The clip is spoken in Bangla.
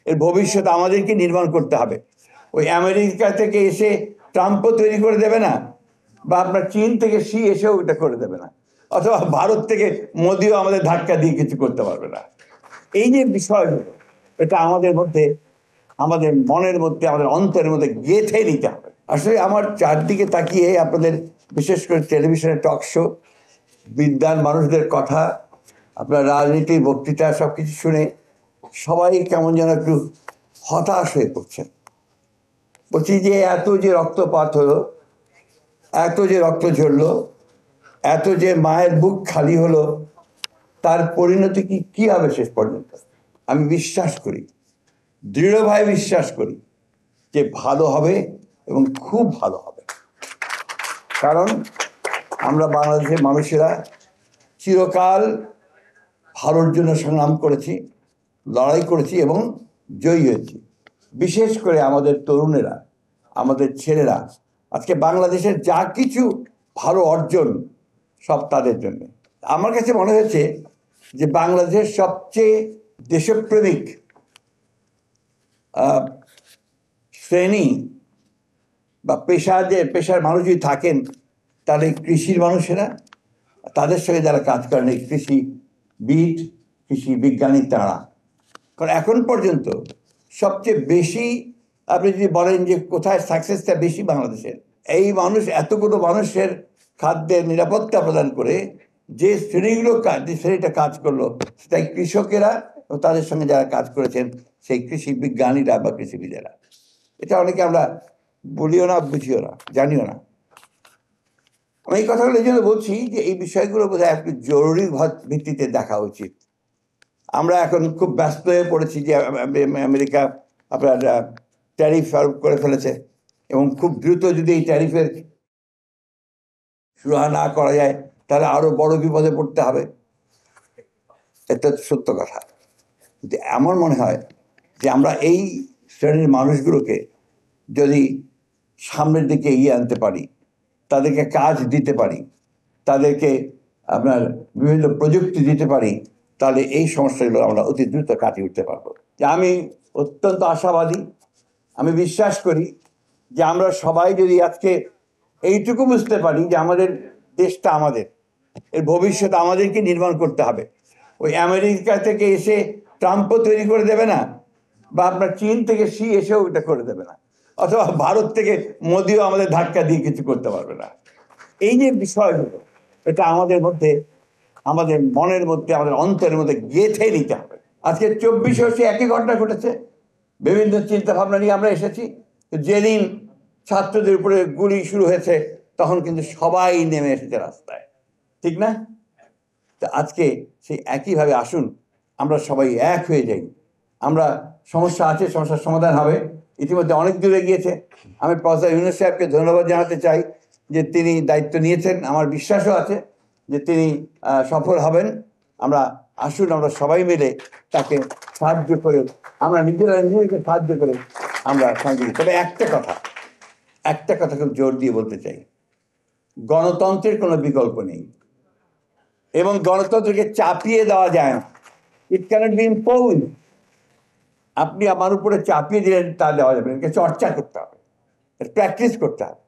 এর ভবিষ্যৎ আমাদেরকে নির্মাণ করতে হবে। ওই আমেরিকা থেকে এসে ট্রাম্পও তৈরি করে দেবে না, বা আপনার চীন থেকে শি এসেও এটা করে দেবে না, অথবা ভারত থেকে মোদিও আমাদের ধাক্কা দিয়ে কিছু করতে পারবে না। এই যে বিষয়গুলো, এটা আমাদের মধ্যে, আমাদের মনের মধ্যে, আমাদের অন্তরের মধ্যে গেঁথে নিতে হবে। আসলে আমার চারদিকে তাকিয়ে আপনাদের বিশেষ করে টেলিভিশনের টক শো, বিদ্বান মানুষদের কথা, আপনার রাজনীতির বক্তৃতা সবকিছু শুনে সবাই কেমন যেন একটু হতাশ হয়ে পড়ছেন। বলছি যে এত যে রক্তপাত হলো, এত যে রক্ত ঝরলো, এত যে মায়ের বুক খালি হলো, তার পরিণতি কি হবে শেষ পর্যন্ত? আমি বিশ্বাস করি, দৃঢ়ভাবে বিশ্বাস করি যে ভালো হবে, এবং খুব ভালো হবে। কারণ আমরা বাংলাদেশের মানুষেরা চিরকাল ভালোর জন্য সংগ্রাম করেছি, লড়াই করেছি এবং জয়ী হয়েছি। বিশেষ করে আমাদের তরুণেরা, আমাদের ছেলেরা, আজকে বাংলাদেশের যা কিছু ভালো অর্জন সব তাদের জন্য। আমার কাছে মনে হয়েছে যে বাংলাদেশের সবচেয়ে দেশপ্রেমিক শ্রেণী বা পেশার মানুষ যদি থাকেন, তাহলে কৃষির মানুষেরা, তাদের সঙ্গে যারা কাজ করেন, এই কৃষিবিদ, কৃষি বিজ্ঞানী, তারা। কারণ এখন পর্যন্ত সবচেয়ে বেশি, আপনি যদি বলেন যে কোথায় সাকসেসটা বেশি বাংলাদেশের, এই মানুষ, এতগুলো মানুষের খাদ্যের নিরাপত্তা প্রদান করে যে শ্রেণীটা কাজ করলো, সেটাই কৃষকেরা ও তাদের সঙ্গে যারা কাজ করেছেন সেই কৃষি বিজ্ঞানীরা বা কৃষিবিদেরা। এটা অনেকে আমরা বলিও না, বুঝিও না, জানিও না। আমি এই কথাগুলো এই জন্য বলছি যে এই বিষয়গুলো বোধহয় একটু জরুরি ভিত্তিতে দেখা উচিত। আমরা এখন খুব ব্যস্ত হয়ে পড়েছি যে আমেরিকা আপনার ট্যারিফ আরোপ করে ফেলেছে, এবং খুব দ্রুত যদি এই ট্যারিফের সুরাহা না করা যায় তাহলে আরো বড় বিপদে পড়তে হবে। এটা সত্য কথা। কিন্তু আমার মনে হয় যে আমরা এই শ্রেণীর মানুষগুলোকে যদি সামনের দিকে এগিয়ে আনতে পারি, তাদেরকে কাজ দিতে পারি, তাদেরকে আপনার বিভিন্ন প্রযুক্তি দিতে পারি, তাহলে এই সমস্যাগুলো আমরা অতি দ্রুত কাটিয়ে উঠতে পারবো। যে আমি অত্যন্ত আশাবাদী, আমি বিশ্বাস করি যে আমরা সবাই যদি আজকে এইটুকু বুঝতে পারি যে আমাদের দেশটা আমাদের, এর ভবিষ্যৎ আমাদেরকে নির্মাণ করতে হবে। ওই আমেরিকা থেকে এসে ট্রাম্পও তৈরি করে দেবে না, বা আপনার চীন থেকে শি এসেও এটা করে দেবে না, অথবা ভারত থেকে মোদিও আমাদের ধাক্কা দিয়ে কিছু করতে পারবে না। এই যে বিষয়গুলো, এটা আমাদের মধ্যে, আমাদের মনের মধ্যে, আমাদের অন্তরের মধ্যে গেঁথে নিতে হবে। আজকে 24 বছর একই ঘটনা ঘটেছে, বিভিন্ন চিন্তা ভাবনা নিয়ে আমরা এসেছি। যেদিন ছাত্রদের উপরে গুলি শুরু হয়েছে, তখন কিন্তু সবাই নেমে এসেছে রাস্তায়, ঠিক না? তো আজকে সেই একইভাবে আসুন আমরা সবাই এক হয়ে যাই। আমরা, সমস্যা আছে, সমস্যার সমাধান হবে, ইতিমধ্যে অনেক দূরে গিয়েছে। আমি প্রফেসর ইউনূস সাহেবকে ধন্যবাদ জানাতে চাই যে তিনি দায়িত্ব নিয়েছেন। আমার বিশ্বাসও আছে যে তিনি সফল হবেন। আমরা আসুন আমরা সবাই মিলে তাকে সাহায্য করে, আমরা নিজেকে সাহায্য করে আমরা সঙ্গে। তবে একটা কথা খুব জোর দিয়ে বলতে চাই, গণতন্ত্রের কোনো বিকল্প নেই, এবং গণতন্ত্রকে চাপিয়ে দেওয়া যায় না। ইট ক্যানট বি ইম্পোজ। আপনি আমার উপরে চাপিয়ে দিলেন তা দেওয়া যাবে না। চর্চা করতে হবে, প্র্যাকটিস করতে হবে।